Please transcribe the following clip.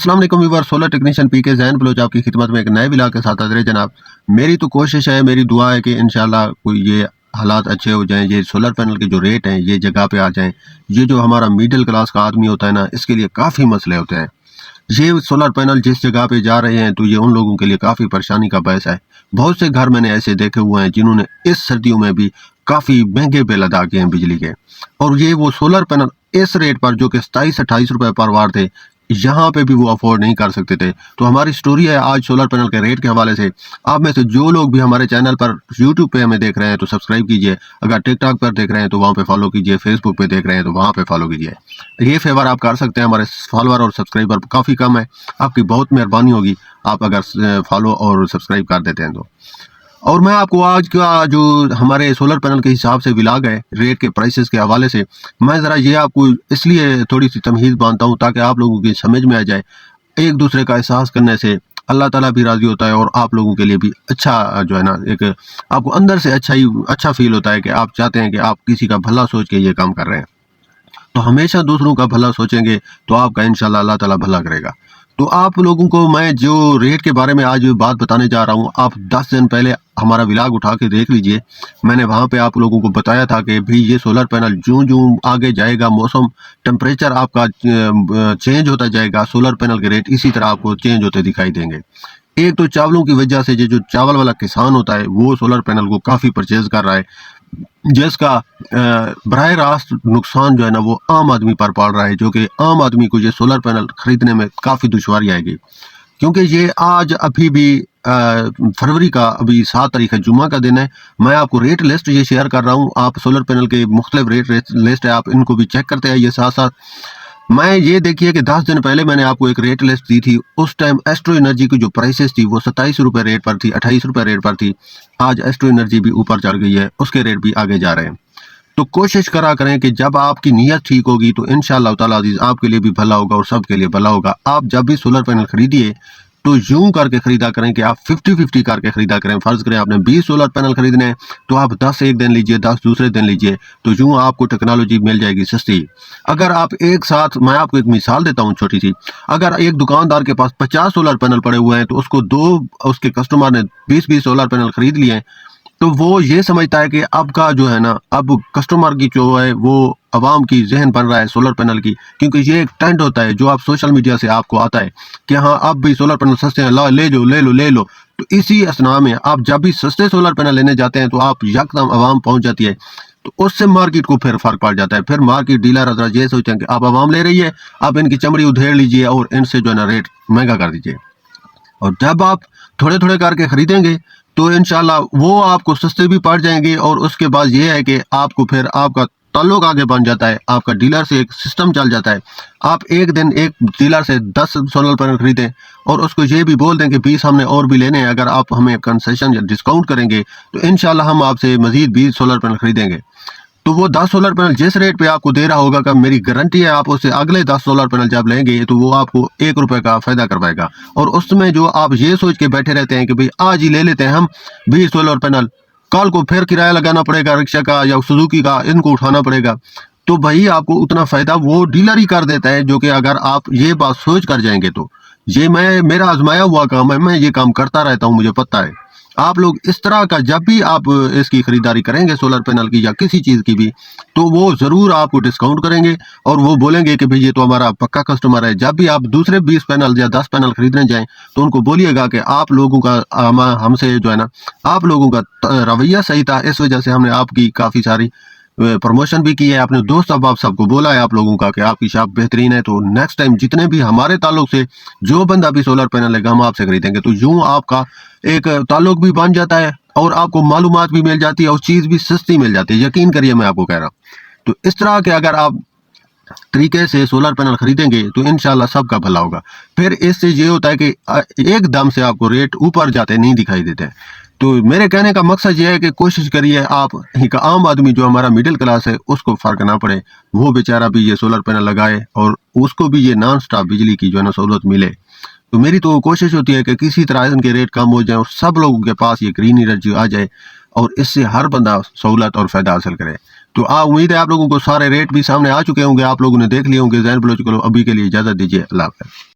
अस्सलाम वालेकुम viewer, solar technician P के जैन बलोच आपकी खिदमत में एक नए व्लॉग के साथ हाजिर है जनाब। मेरी तो कोशिश है, मेरी दुआ है कि इंशाल्लाह कोई ये हालात अच्छे हो जाएं, ये सोलर पैनल के जो रेट हैं ये जगह पे आ जाएं। ये जो हमारा मिडिल क्लास का आदमी होता है ना, इसके लिए काफ़ी मसले होते हैं। ये सोलर पैनल जिस जगह पे जा रहे हैं तो ये उन लोगों के लिए काफ़ी परेशानी का बायस है। बहुत से घर मैंने ऐसे देखे हुए हैं जिन्होंने इस सर्दियों में भी काफ़ी महंगे बिल अदा किए हैं बिजली के, और ये वो सोलर पैनल इस रेट पर जो कि 27-28 रुपए पर वाट थे, यहाँ पे भी वो अफोर्ड नहीं कर सकते थे। तो हमारी स्टोरी है आज सोलर पैनल के रेट के हवाले से। आप में से जो लोग भी हमारे चैनल पर यूट्यूब पे हमें देख रहे हैं तो सब्सक्राइब कीजिए, अगर टिकटॉक पर देख रहे हैं तो वहाँ पे फॉलो कीजिए, फेसबुक पे देख रहे हैं तो वहाँ पे फॉलो कीजिए। ये फेवर आप कर सकते हैं, हमारे फॉलोअर और सब्सक्राइबर काफ़ी कम है, आपकी बहुत मेहरबानी होगी आप अगर फॉलो और सब्सक्राइब कर देते हैं तो। और मैं आपको आज का जो हमारे सोलर पैनल के हिसाब से व्लॉग है रेट के प्राइसेस के हवाले से, मैं ज़रा ये आपको इसलिए थोड़ी सी तमहीद बांधता हूँ ताकि आप लोगों की समझ में आ जाए। एक दूसरे का एहसास करने से अल्लाह ताला भी राज़ी होता है और आप लोगों के लिए भी अच्छा जो है ना, एक आपको अंदर से अच्छा फील होता है कि आप चाहते हैं कि आप किसी का भला सोच के ये काम कर रहे हैं। तो हमेशा दूसरों का भला सोचेंगे तो आपका इंशाल्लाह अल्लाह ताला भला करेगा। तो आप लोगों को मैं जो रेट के बारे में आज बात बताने जा रहा हूँ, आप 10 दिन पहले हमारा व्लॉग उठा के देख लीजिए। मैंने वहाँ पे आप लोगों को बताया था कि भाई ये सोलर पैनल जो आगे जाएगा, मौसम टेम्परेचर आपका चेंज होता जाएगा, सोलर पैनल के रेट इसी तरह आपको चेंज होते दिखाई देंगे। एक तो चावलों की वजह से जो चावल वाला किसान होता है वो सोलर पैनल को काफ़ी परचेज कर रहा है, जिसका बराह रास्त नुकसान जो है ना वो आम आदमी पर पड़ रहा है, जो कि आम आदमी को ये सोलर पैनल खरीदने में काफ़ी दुश्वारी आएगी। क्योंकि ये आज अभी भी फरवरी का अभी 7 तारीख है, जुम्मा का दिन है। मैं आपको रेट लिस्ट ये शेयर कर रहा हूँ, आप सोलर पैनल के मुख्तलिफ रेट लिस्ट है, आप इनको भी चेक करते आइए साथ साथ। मैं ये देखिए कि 10 दिन पहले मैंने आपको एक रेट लिस्ट दी थी, उस टाइम एस्ट्रो एनर्जी की जो प्राइसेस थी वो 27 रुपये रेट पर थी, 28 रुपये रेट पर थी। आज एस्ट्रो एनर्जी भी ऊपर चढ़ गई है, उसके रेट भी आगे जा रहे हैं। तो कोशिश करा करें कि जब आपकी नीयत ठीक होगी तो इंशाअल्लाह ताला अज़ीज़ आपके लिए भी भला होगा और सबके लिए भला होगा। आप जब भी सोलर पैनल खरीदिए तो यूं करके खरीदा करें कि आप 50-50 करके खरीदा करें। फ़र्ज़ करें आपने 20 सोलर पैनल खरीदने हैं तो आप 10 एक दिन लीजिए, 10 दूसरे दिन लीजिए, तो यूं आपको टेक्नोलॉजी मिल जाएगी सस्ती। अगर आप एक साथ, मैं आपको एक मिसाल देता हूं छोटी सी, अगर एक दुकानदार के पास 50 सोलर पैनल पड़े हुए हैं तो उसको उसके कस्टमर ने 20-20 सोलर पैनल खरीद लिए हैं, तो वो ये समझता है कि अब का जो है ना, अब कस्टमर की जो है वो आवाम की जहन बन रहा है सोलर पैनल की, क्योंकि ये एक ट्रेंड होता है जो आप सोशल मीडिया से आपको आता है कि हाँ अब भी सोलर पैनल सस्ते हैं, ले लो। तो इसी असना में आप जब भी सस्ते सोलर पैनल लेने जाते हैं तो आप यकदम आवाम पहुंच जाती है, तो उससे मार्केट को फिर फर्क पड़ जाता है। फिर मार्केट डीलर हजरात ये सोचते हैं कि आप आवाम ले रही है, आप इनकी चमड़ी उधेड़ लीजिए और इनसे जो है ना रेट महंगा कर दीजिए। और जब आप थोड़े थोड़े करके खरीदेंगे तो इंशाल्लाह वो आपको सस्ते भी पड़ जाएंगे, और उसके बाद ये है कि आपको फिर आपका ताल्लुक आगे बन जाता है, आपका डीलर से एक सिस्टम चल जाता है। आप एक दिन एक डीलर से 10 सोलर पैनल खरीदें और उसको ये भी बोल दें कि 20 हमने और भी लेने हैं, अगर आप हमें कंसेशन या डिस्काउंट करेंगे तो इंशाल्लाह हम आपसे मजीद 20 सोलर पैनल खरीदेंगे। तो वो 10 सोलर पैनल जिस रेट पे आपको दे रहा होगा, का मेरी गारंटी है आप उससे अगले 10 सोलर पैनल जब लेंगे तो वो आपको 1 रुपए का फायदा करवाएगा। और उसमें जो आप ये सोच के बैठे रहते हैं कि भाई आज ही ले लेते हैं हम 20 सोलर पैनल, कल को फिर किराया लगाना पड़ेगा रिक्शा का या सुजुकी का, इनको उठाना पड़ेगा, तो भाई आपको उतना फायदा वो डीलर ही कर देता है। जो कि अगर आप ये बात सोच कर जाएंगे तो ये मेरा आजमाया हुआ काम है, मैं ये काम करता रहता हूँ, मुझे पता है। आप लोग इस तरह का जब भी आप इसकी खरीदारी करेंगे सोलर पैनल की या किसी चीज़ की भी, तो वो ज़रूर आपको डिस्काउंट करेंगे और वो बोलेंगे कि भाई ये तो हमारा पक्का कस्टमर है। जब भी आप दूसरे 20 पैनल या 10 पैनल खरीदने जाएं तो उनको बोलिएगा कि आप लोगों का हमसे जो है ना, आप लोगों का रवैया सही था, इस वजह से हमने आपकी काफ़ी सारी प्रमोशन भी की है, अपने दोस्त अब आप सबको बोला है आप लोगों का कि आपकी शॉप बेहतरीन है। तो नेक्स्ट टाइम जितने भी हमारे ताल्लुक से जो बंदा भी सोलर पैनल लेगा हम आपसे खरीदेंगे, तो यूं आपका एक ताल्लुक भी बन जाता है और आपको मालूमात भी मिल जाती है और चीज़ भी सस्ती मिल जाती है। यकीन करिए मैं आपको कह रहा हूँ। तो इस तरह के अगर आप तरीके से सोलर पैनल खरीदेंगे तो इंशाल्लाह सबका भला होगा। फिर इससे ये होता है कि एकदम से आपको रेट ऊपर जाते नहीं दिखाई देते हैं। तो मेरे कहने का मकसद ये है कि कोशिश करिए आप एक आम आदमी जो हमारा मिडिल क्लास है उसको फर्क ना पड़े, वो बेचारा भी ये सोलर पैनल लगाए और उसको भी ये नॉन स्टॉप बिजली की जो है ना सहूलत मिले। तो मेरी तो कोशिश होती है कि किसी तरह इनके रेट कम हो जाए और सब लोगों के पास ये ग्रीन एनर्जी आ जाए और इससे हर बंदा सहूलत और फायदा हासिल करे। तो उम्मीद है आप लोगों को सारे रेट भी सामने आ चुके होंगे, आप लोगों ने देख लिए होंगे। जैन बलोच को अभी के लिए इजाज़त दीजिए। अल्लाह हाफ़िज़।